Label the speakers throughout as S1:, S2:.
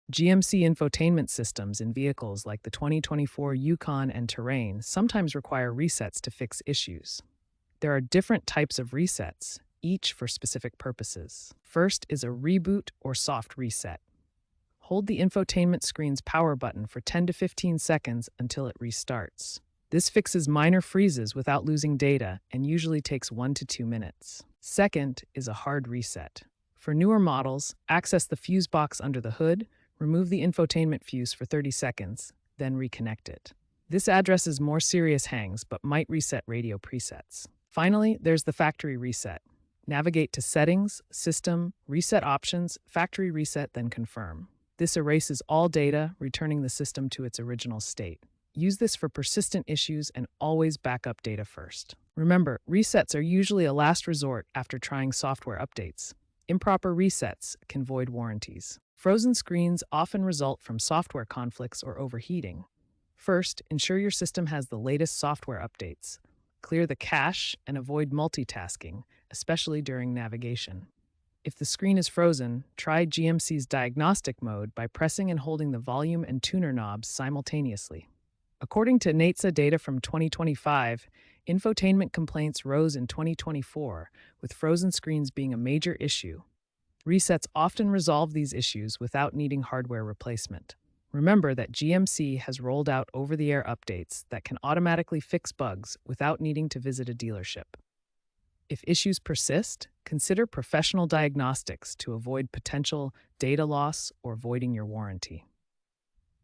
S1: GMC infotainment systems in vehicles like the 2024 Yukon and Terrain sometimes require resets to fix issues. There are different types of resets, each for specific purposes. First is a reboot or soft reset. Hold the infotainment screen's power button for 10 to 15 seconds until it restarts. This fixes minor freezes without losing data and usually takes 1 to 2 minutes. Second is a hard reset. For newer models, access the fuse box under the hood, remove the infotainment fuse for 30 seconds, then reconnect it. This addresses more serious hangs but might reset radio presets. Finally, there's the factory reset. Navigate to Settings, System, Reset Options, Factory Reset, then Confirm. This erases all data, returning the system to its original state. Use this for persistent issues and always back up data first. Remember, resets are usually a last resort after trying software updates. Improper resets can void warranties. Frozen screens often result from software conflicts or overheating. First, ensure your system has the latest software updates. Clear the cache and avoid multitasking, especially during navigation. If the screen is frozen, try GMC's diagnostic mode by pressing and holding the volume and tuner knobs simultaneously. According to NHTSA data from 2025, infotainment complaints rose in 2024, with frozen screens being a major issue. Resets often resolve these issues without needing hardware replacement. Remember that GMC has rolled out over-the-air updates that can automatically fix bugs without needing to visit a dealership. If issues persist, consider professional diagnostics to avoid potential data loss or voiding your warranty.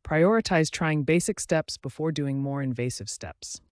S1: Prioritize trying basic steps before doing more invasive steps.